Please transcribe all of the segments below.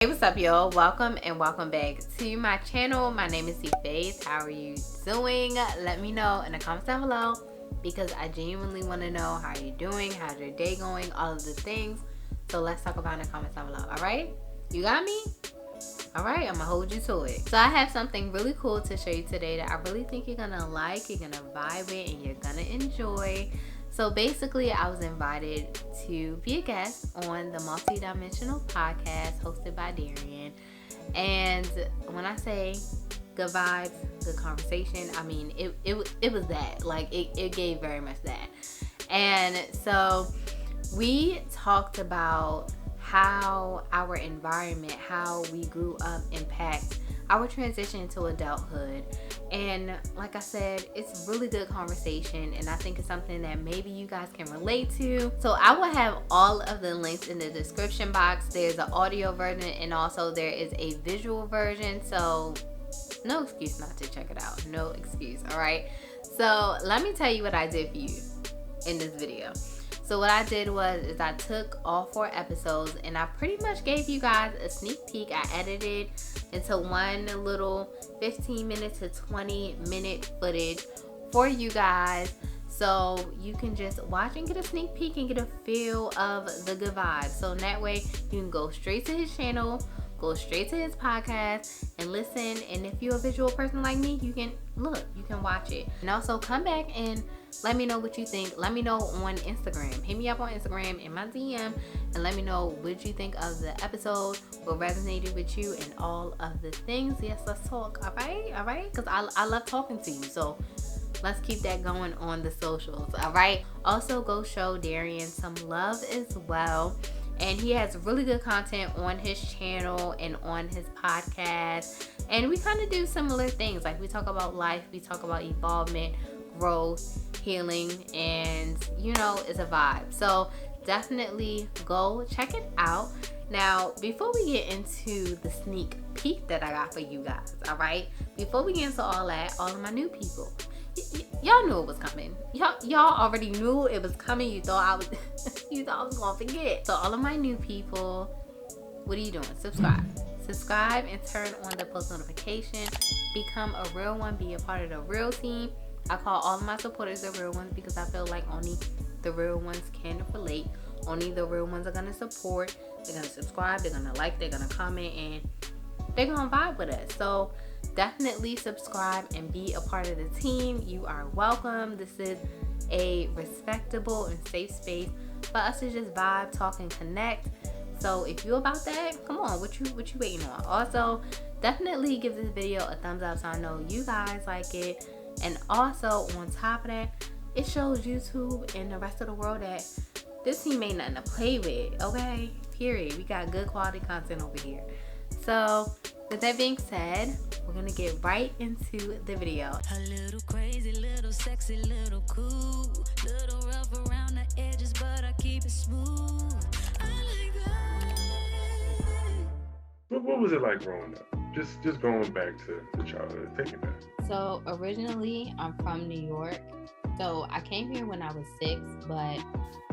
Hey, what's up, y'all? Welcome and welcome back to my channel. My name is 𝐂𝐶. How are you doing? Let me know in the comments down below because I genuinely want to know how you're doing, how's your day going, all of the things. So let's talk about it in the comments down below. All right, you got me? All right, I'm gonna hold you to it. So I have something really cool to show you today that I really think you're gonna like, you're gonna vibe with, and you're gonna enjoy. So basically, I was invited to be a guest on the Multi.D.mensional podcast hosted by Darian. And when I say good vibes, good conversation, I mean, it was that. Like, it gave very much that. And so we talked about how our environment, how we grew up impacts our transition into adulthood. And like I said, it's really good conversation, and I think it's something that maybe you guys can relate to. So I will have all of the links in the description box. There's an audio version and also there is a visual version, so no excuse not to check it out. No excuse. All right, so let me tell you what I did for you in this video. So what I did is I took all 4 episodes and I pretty much gave you guys a sneak peek. I edited into one little 15-minute to 20-minute footage for you guys, so you can just watch and get a sneak peek and get a feel of the good vibes. So in that way, you can go straight to his channel, go straight to his podcast and listen. And if you're a visual person like me, you can watch it. And also come back and let me know what you think. Let me know on Instagram. Hit me up on Instagram in my DM and let me know what you think of the episode, what resonated with you, and all of the things. Yes, let's talk. All right, because I love talking to you. So let's keep that going on the socials. All right. Also, go show Darian some love as well. And he has really good content on his channel and on his podcast. And we kind of do similar things. Like, we talk about life, we talk about evolvement, growth, healing, and it's a vibe. So definitely go check it out. Now, before we get into the sneak peek that I got for you guys, all right? Before we get into all that, all of my new people, y'all knew it was coming. Y'all already knew it was coming. You thought I was gonna forget. So all of my new people, what are you doing? Subscribe and turn on the post notification. Become a real one. Be a part of the real team. I call all of my supporters the real ones because I feel like only the real ones can relate. Only the real ones are gonna support. They're gonna subscribe. They're gonna like. They're gonna comment, and they're gonna vibe with us. So definitely subscribe and be a part of the team. You are welcome. This is a respectable and safe space for us to just vibe, talk, and connect. So if you're about that, come on, what you waiting on? Also, definitely give this video a thumbs up so I know you guys like it. And also, on top of that, it shows YouTube and the rest of the world that this team ain't nothing to play with, okay? Period. We got good quality content over here. So with that being said, we're gonna get right into the video. A little crazy, little sexy, little cool, little rough around the edges, but I keep it smooth. I like that. What was it like growing up? Just going back to the childhood, take it back. So originally, I'm from New York. So I came here when I was 6, but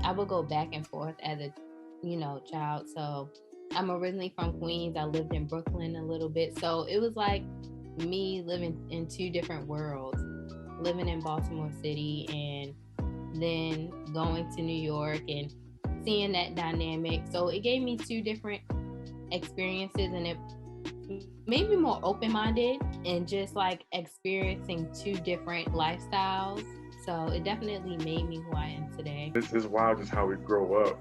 I would go back and forth as a child. So I'm originally from Queens. I lived in Brooklyn a little bit. So it was like me living in 2 different worlds, living in Baltimore City and then going to New York and seeing that dynamic. So it gave me 2 different experiences, and it made me more open-minded and just like experiencing 2 different lifestyles. So it definitely made me who I am today. This is wild, just how we grow up,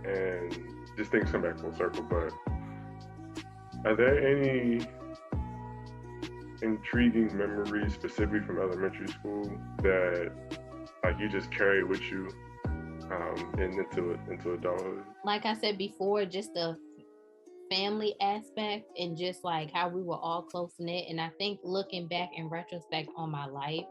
and just things come back full circle. But are there any intriguing memories specifically from elementary school that like you just carry with you into adulthood? Like I said before, just the family aspect and just like how we were all close knit. And I think looking back in retrospect on my life,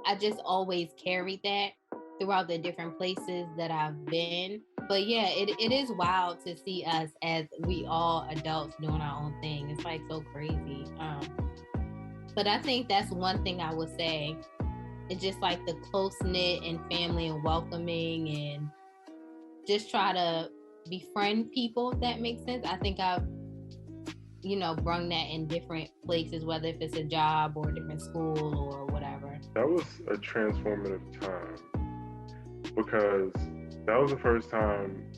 I just always carried that throughout the different places that I've been. But yeah, it is wild to see us as we all adults doing our own thing. It's like so crazy. But I think that's one thing I would say. It's just like the close knit and family and welcoming, and just try to befriend people, if that makes sense. I think I've brung that in different places, whether if it's a job or a different school or whatever? That was a transformative time because that was the first time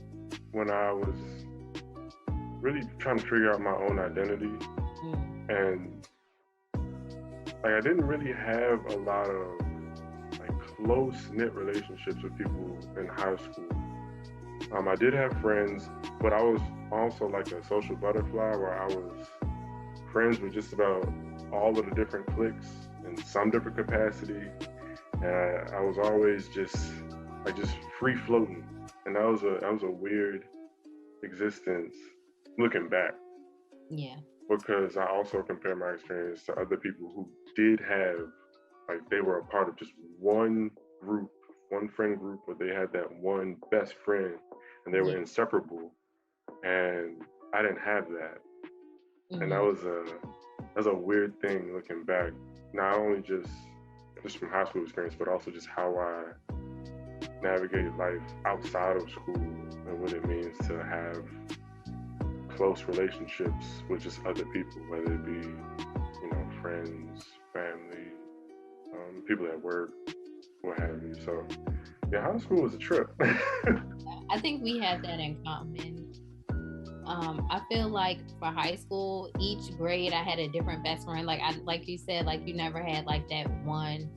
when I was really trying to figure out my own identity. And like I didn't really have a lot of like close-knit relationships with people in high school. I did have friends, but I was also like a social butterfly where I was friends with just about all of the different cliques in some different capacity. And I was always just free floating. And that was a weird existence looking back. Yeah. Because I also compare my experience to other people who did have, like they were a part of just one group, one friend group, where they had that one best friend and they were inseparable. And I didn't have that. And that was a weird thing looking back, not only just from high school experience, but also just how I navigated life outside of school and what it means to have close relationships with just other people, whether it be, friends, family, people at work, what have you. So yeah, high school was a trip. I think we had that in common. I feel like for high school, each grade I had a different best friend. Like you said, like you never had like that one.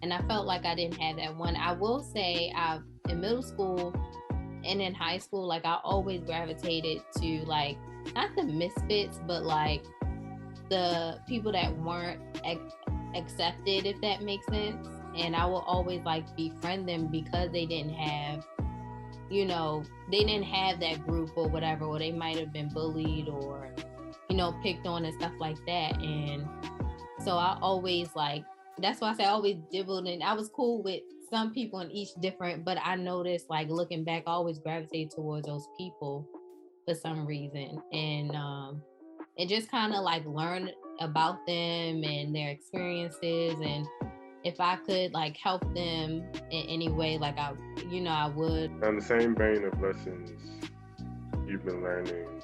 And I felt like I didn't have that one. I will say in middle school and in high school, like I always gravitated to like, not the misfits, but like the people that weren't accepted, if that makes sense. And I will always like befriend them because they didn't have, that group or whatever, or they might have been bullied or, picked on and stuff like that. And so I always that's why I say I always dibbled, and I was cool with some people in each different, but I noticed like looking back, I always gravitated towards those people for some reason. And it just kind of like learn about them and their experiences, and if I could like help them in any way, like I would. On the same vein of lessons you've been learning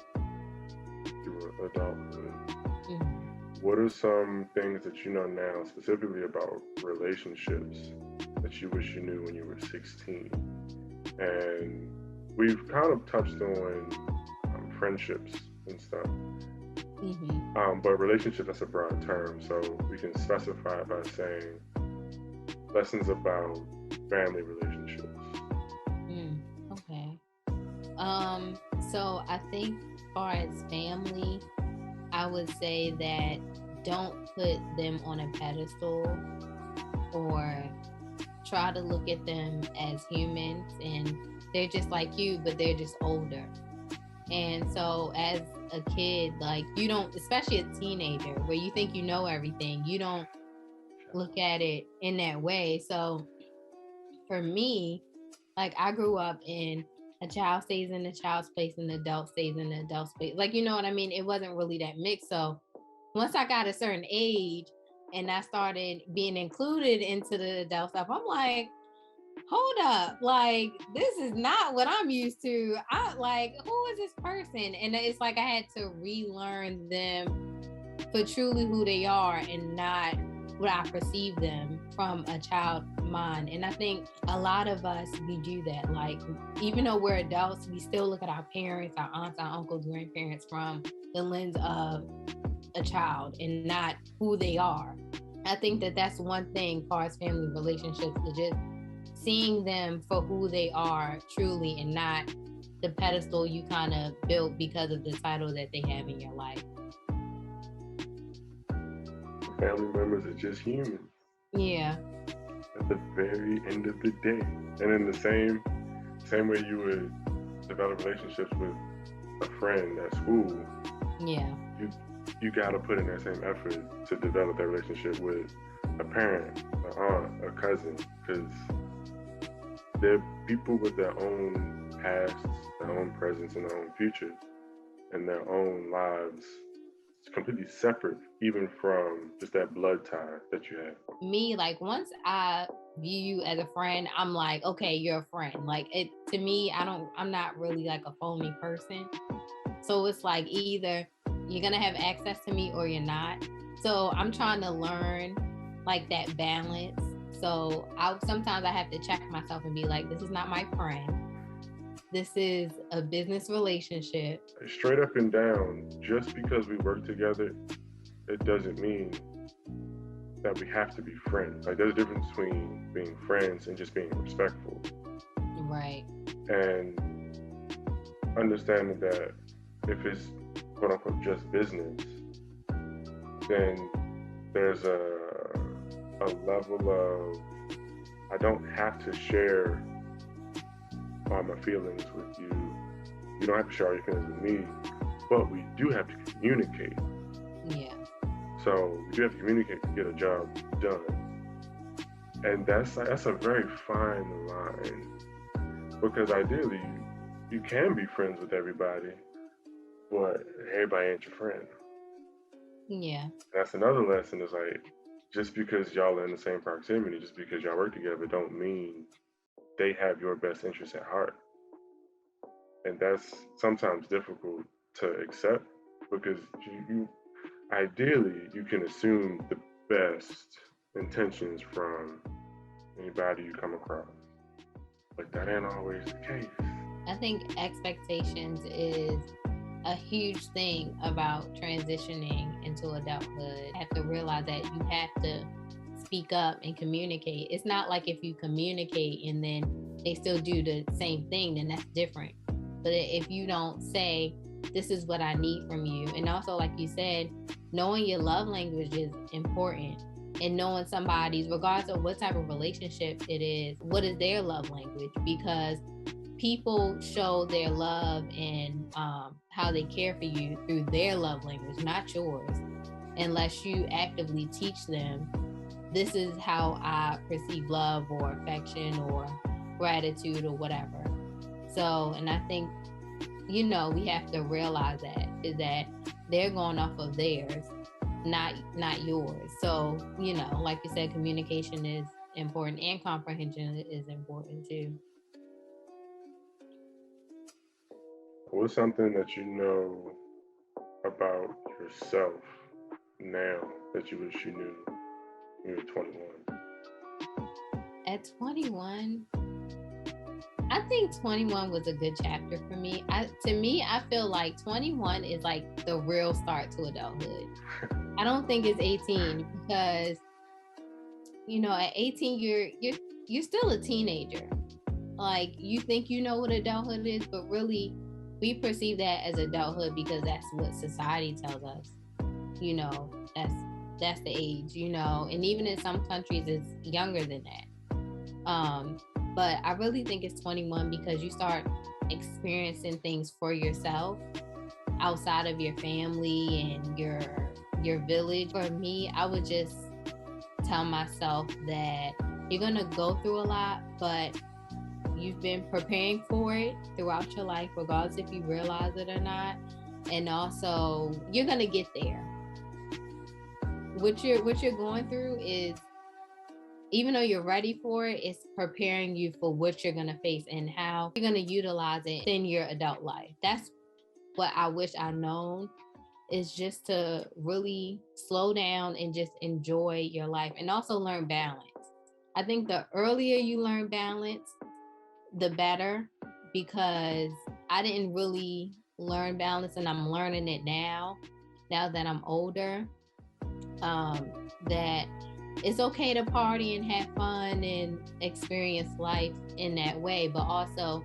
through adulthood, what are some things that you know now specifically about relationships that you wish you knew when you were 16? And we've kind of touched on friendships and stuff. But relationship, that's a broad term, so we can specify by saying lessons about family relationships. Okay. So I think as far as family, I would say that don't put them on a pedestal or try to look at them as humans, and they're just like you, but they're just older. And so as a kid, like you don't, especially a teenager where you think you know everything, you don't look at it in that way. So for me, like I grew up in a child stays in the child's place and the adult stays in the adult's place. Like, you know what I mean? It wasn't really that mixed. So once I got a certain age and I started being included into the adult stuff, I'm like, hold up, like this is not what I'm used to. I like, who is this person? And it's like I had to relearn them for truly who they are and not what I perceive them from a child mind. And I think a lot of us, we do that. Like, even though we're adults, we still look at our parents, our aunts, our uncles, grandparents from the lens of a child and not who they are. I think that that's one thing as far as family relationships, is just seeing them for who they are truly and not the pedestal you kind of built because of the title that they have in your life. Family members are just humans. Yeah. At the very end of the day. And in the same way you would develop relationships with a friend at school. Yeah. You gotta put in that same effort to develop that relationship with a parent, an aunt, a cousin, because they're people with their own pasts, their own presence, and their own futures, and their own lives. It's completely separate, even from just that blood tie that you have. Me, like once I view you as a friend, I'm like, okay, you're a friend. Like it to me, I'm not really like a phony person. So it's like either you're gonna have access to me or you're not. So I'm trying to learn like that balance. So sometimes I have to check myself and be like, this is not my friend. This is a business relationship. Straight up and down, just because we work together, it doesn't mean that we have to be friends. Like, there's a difference between being friends and just being respectful. Right. And understanding that if it's quote unquote just business, then there's a level of, I don't have to share all my feelings with you. You don't have to share all your feelings with me, but we do have to communicate. Yeah. So we do have to communicate to get a job done. And that's a very fine line, because ideally you can be friends with everybody, but everybody ain't your friend. Yeah. That's another lesson, is like, just because y'all are in the same proximity, just because y'all work together, don't mean they have your best interests at heart. And that's sometimes difficult to accept, because you ideally you can assume the best intentions from anybody you come across, but that ain't always the case. I think expectations is a huge thing about transitioning into adulthood. You have to realize that you have to speak up and communicate. It's not like if you communicate and then they still do the same thing, then that's different. But if you don't say, this is what I need from you, and also like you said, knowing your love language is important, and knowing somebody's, regardless of what type of relationship it is, what is their love language? Because people show their love and how they care for you through their love language, not yours, unless you actively teach them, this is how I perceive love or affection or gratitude or whatever. So, and I think, we have to realize that, is that they're going off of theirs, not yours. So, like you said, communication is important, and comprehension is important too. What's something that you know about yourself now that you wish you knew when you were 21? At 21, I think 21 was a good chapter for me. I feel like 21 is like the real start to adulthood. I don't think it's 18, because, at 18, you're still a teenager. Like, you think you know what adulthood is, but really we perceive that as adulthood because that's what society tells us. That's the age, and even in some countries it's younger than that. But I really think it's 21 because you start experiencing things for yourself outside of your family and your village. For me, I would just tell myself that you're gonna go through a lot, but you've been preparing for it throughout your life, regardless if you realize it or not. And also, you're gonna get there. What you're going through is, even though you're ready for it, it's preparing you for what you're gonna face and how you're gonna utilize it in your adult life. That's what I wish I'd known, is just to really slow down and just enjoy your life, and also learn balance. I think the earlier you learn balance, the better, because I didn't really learn balance, and I'm learning it now that I'm older, that it's okay to party and have fun and experience life in that way, but also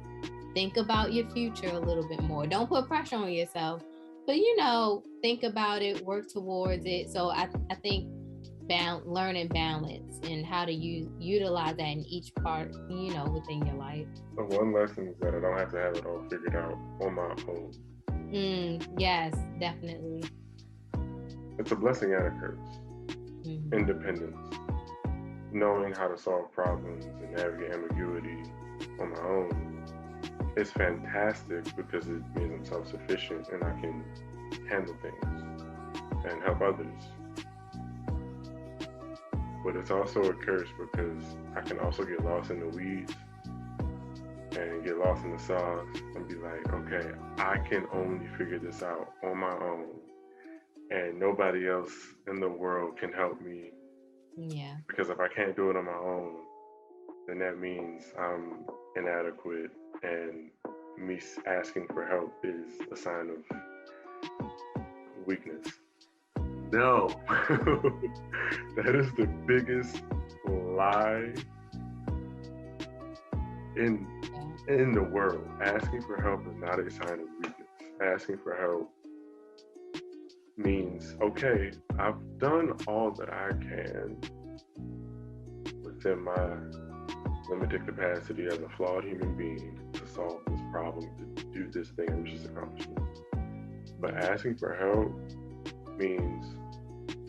think about your future a little bit more. Don't put pressure on yourself, but think about it, work towards it. So I think learning balance and how to utilize that in each part, within your life. So one lesson is that I don't have to have it all figured out on my own. Yes, definitely. It's a blessing and a curse. Mm-hmm. Independence. Knowing how to solve problems and navigate ambiguity on my own is fantastic, because it means I'm self-sufficient and I can handle things and help others. But it's also a curse, because I can also get lost in the weeds and get lost in the sauce and be like, okay, I can only figure this out on my own. and nobody else in the world can help me. Yeah. Because if I can't do it on my own, then that means I'm inadequate, and me asking for help is a sign of weakness. No, that is the biggest lie in the world. Asking for help is not a sign of weakness. Asking for help means, okay, I've done all that I can within my limited capacity as a flawed human being to solve this problem, to do this thing I'm just accomplishing. But asking for help means,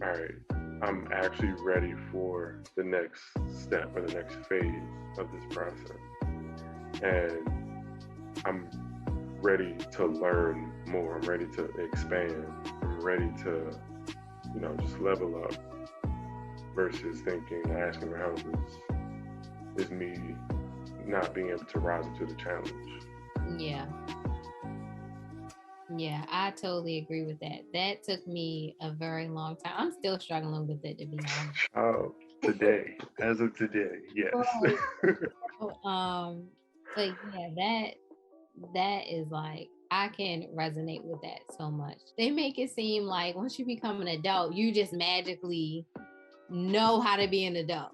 all right, I'm actually ready for the next step or the next phase of this process. And I'm ready to learn more. I'm ready to expand. I'm ready to, just level up, versus thinking asking for help is me not being able to rise up to the challenge. Yeah. Yeah, I totally agree with that. That took me a very long time. I'm still struggling with it, to be honest. Oh, today, as of today, yes. But yeah, that is like, I can resonate with that so much. They make it seem like once you become an adult, you just magically know how to be an adult.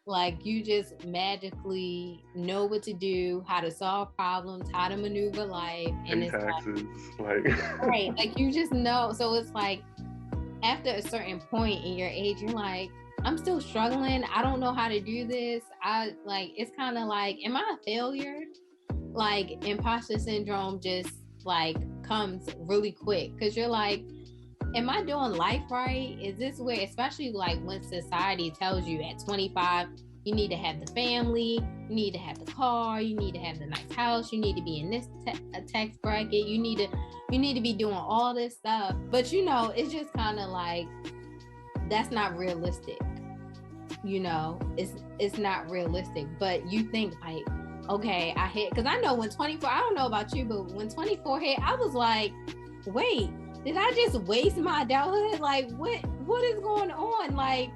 Like you just magically know what to do, how to solve problems, how to maneuver life, and it's taxes, right, like you just know. So it's like after a certain point in your age, you're like, I'm still struggling. I don't know how to do this. It's kind of like, am I a failure? Like imposter syndrome just like comes really quick because you're like, am I doing life right? Is this where, especially like when society tells you at 25, you need to have the family, you need to have the car, you need to have the nice house, you need to be in this tax bracket, you need to be doing all this stuff. But it's just kind of like, that's not realistic. It's not realistic. But you think like, okay, I hit, because I know when 24, I don't know about you, but when 24 hit, I was like, wait, did I just waste my adulthood? Like, what is going on? Like,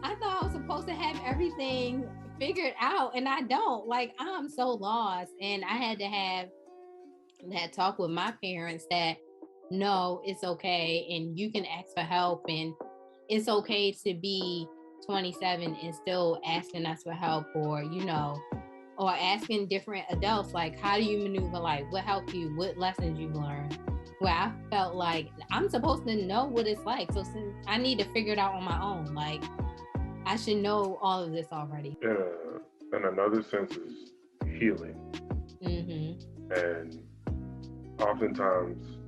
I thought I was supposed to have everything figured out, and I don't. Like, I'm so lost. And I had to have that talk with my parents that, no, it's okay, and you can ask for help, and it's okay to be 27 and still asking us for help, or asking different adults, like, how do you maneuver life? What helped you? What lessons you've learned? Where I felt like I'm supposed to know what it's like. So since I need to figure it out on my own, like I should know all of this already. And another sense is healing. Mm-hmm. And oftentimes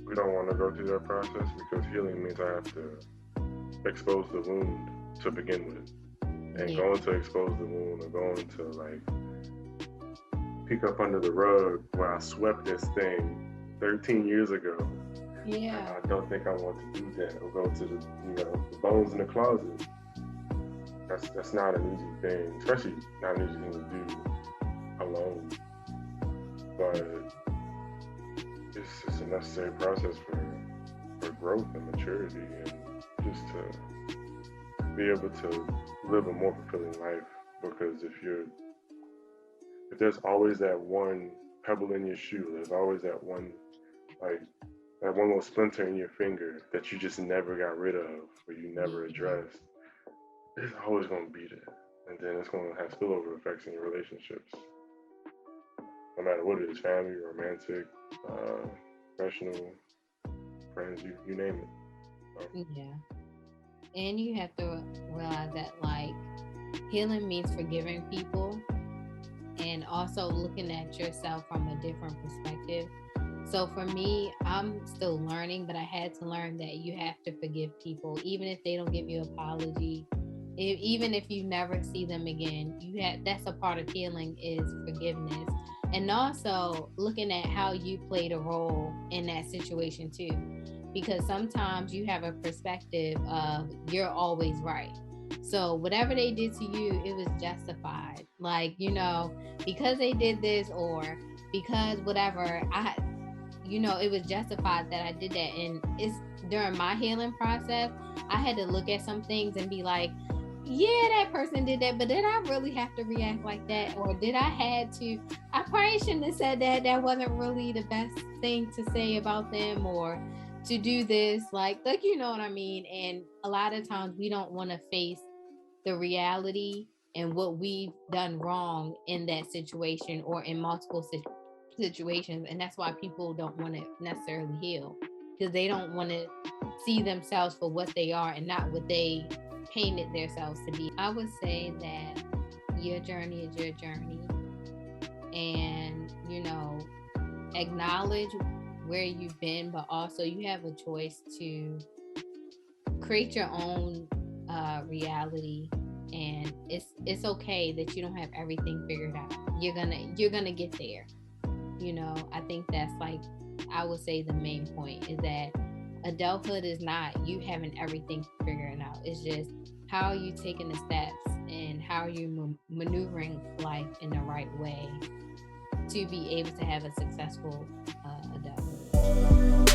we don't want to go through that process because healing means I have to expose the wound to begin with. And going to expose the wound, or going to like peek up under the rug where I swept this thing 13 years ago. Yeah. I don't think I want to do that, or go to the bones in the closet. That's not an easy thing, especially not an easy thing to do alone. But it's a necessary process for growth and maturity, and just to be able to live a more fulfilling life. Because if there's always that one pebble in your shoe, there's always that one little splinter in your finger that you just never got rid of, or you never addressed, it's always going to be there. And then it's going to have spillover effects in your relationships. No matter what it is, family, romantic, professional, friends, you name it. So. Yeah. And you have to realize that like healing means forgiving people, and also looking at yourself from a different perspective. So for me, I'm still learning, but I had to learn that you have to forgive people, even if they don't give you an apology, even if you never see them again. That's a part of healing, is forgiveness. And also looking at how you played a role in that situation too. Because sometimes you have a perspective of you're always right. So whatever they did to you, it was justified. Like, because they did this, or because whatever, it was justified that I did that. And it's during my healing process, I had to look at some things and be like, yeah, that person did that, but did I really have to react like that? Or did I probably shouldn't have said that. That wasn't really the best thing to say about them, or to do this, like, you know what I mean? And a lot of times we don't want to face the reality and what we've done wrong in that situation or in multiple situations. And that's why people don't want to necessarily heal, because they don't want to see themselves for what they are and not what they painted themselves to be. I would say that your journey is your journey, and acknowledge where you've been, but also you have a choice to create your own reality. And it's okay that you don't have everything figured out. You're gonna get there. I think that's, like, I would say the main point is that adulthood is not you having everything figured out. It's just how are you taking the steps and how are you maneuvering life in the right way to be able to have a successful adulthood.